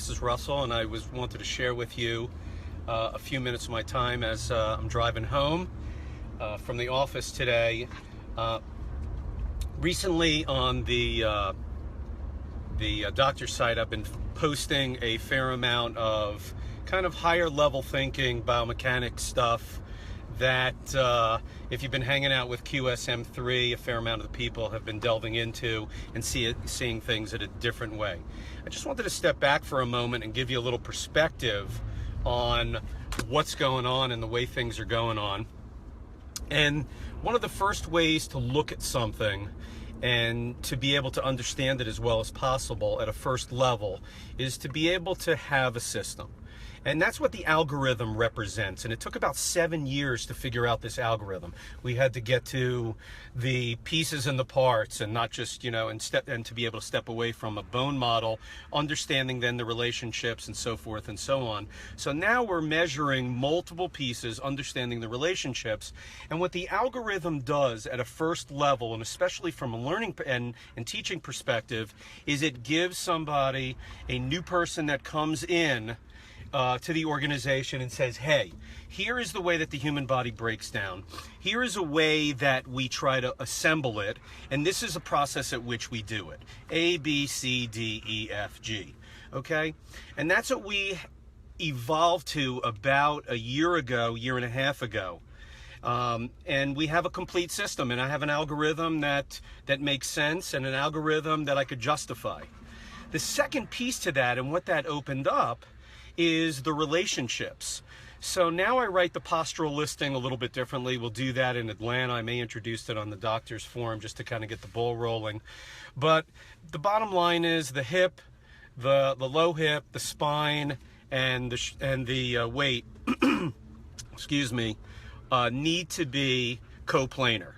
this is Russell, and I wanted to share with you a few minutes of my time as I'm driving home from the office today. Recently on the doctor's site, I've been posting a fair amount of kind of higher level thinking, biomechanics stuff that if you've been hanging out with QSM3, a fair amount of the people have been delving into and seeing things in a different way. I just wanted to step back for a moment and give you a little perspective on what's going on and the way things are going on. And one of the first ways to look at something and to be able to understand it as well as possible at a first level is to be able to have a system. And that's what the algorithm represents. And it took about 7 years to figure out this algorithm. We had to get to the pieces and the parts, and not just, and to be able to step away from a bone model, understanding then the relationships and so forth and so on. So now we're measuring multiple pieces, understanding the relationships. And what the algorithm does at a first level, and especially from a learning and teaching perspective, is it gives somebody, a new person that comes in, to the organization and says, hey, here is the way that the human body breaks down. Here is a way that we try to assemble it, and this is a process at which we do it. A, B, C, D, E, F, G. Okay? And that's what we evolved to about a year ago, year and a half ago. And we have a complete system, and I have an algorithm that makes sense and an algorithm that I could justify. The second piece to that, and what that opened up, is the relationships. So now I write the postural listing a little bit differently. We'll do that in Atlanta. I may introduce it on the doctor's forum just to kind of get the ball rolling. But the bottom line is the hip, the low hip, the spine, and the weight, excuse me, need to be coplanar.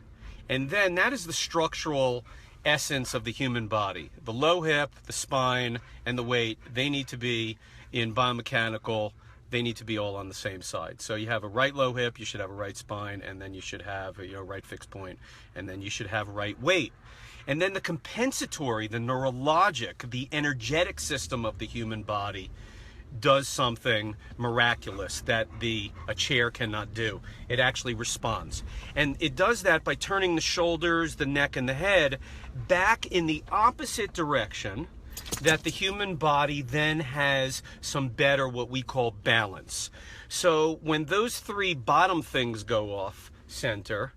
And then that is the structural essence of the human body. The low hip, the spine, and the weight, they need to be in biomechanical, they need to be all on the same side. So you have a right low hip, you should have a right spine, and then you should have a right fixed point, and then you should have right weight. And then the compensatory, the neurologic, the energetic system of the human body does something miraculous that a chair cannot do. It actually responds. And it does that by turning the shoulders, the neck, and the head back in the opposite direction, that the human body then has some better, what we call, balance. So when those three bottom things go off center,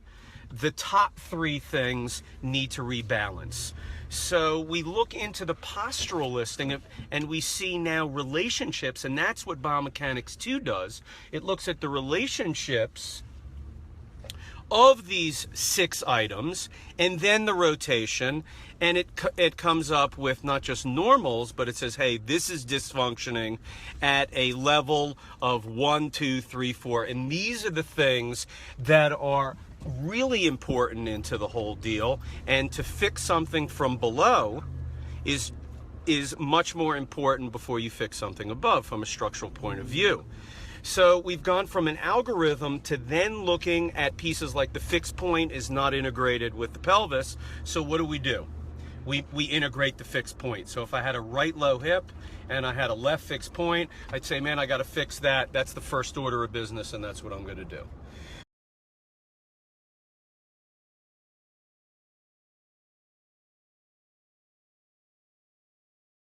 the top three things need to rebalance. So we look into the postural listing and we see now relationships, and that's what Biomechanics 2 does. It looks at the relationships of these 6 items, and then the rotation, and it comes up with not just normals, but it says, hey, this is dysfunctioning at a level of 1, 2, 3, 4, and these are the things that are really important into the whole deal. And to fix something from below is much more important before you fix something above from a structural point of view. So we've gone from an algorithm to then looking at pieces like the fixed point is not integrated with the pelvis. So what do? We integrate the fixed point. So if I had a right low hip and I had a left fixed point, I'd say, man, I got to fix that. That's the first order of business, and that's what I'm going to do.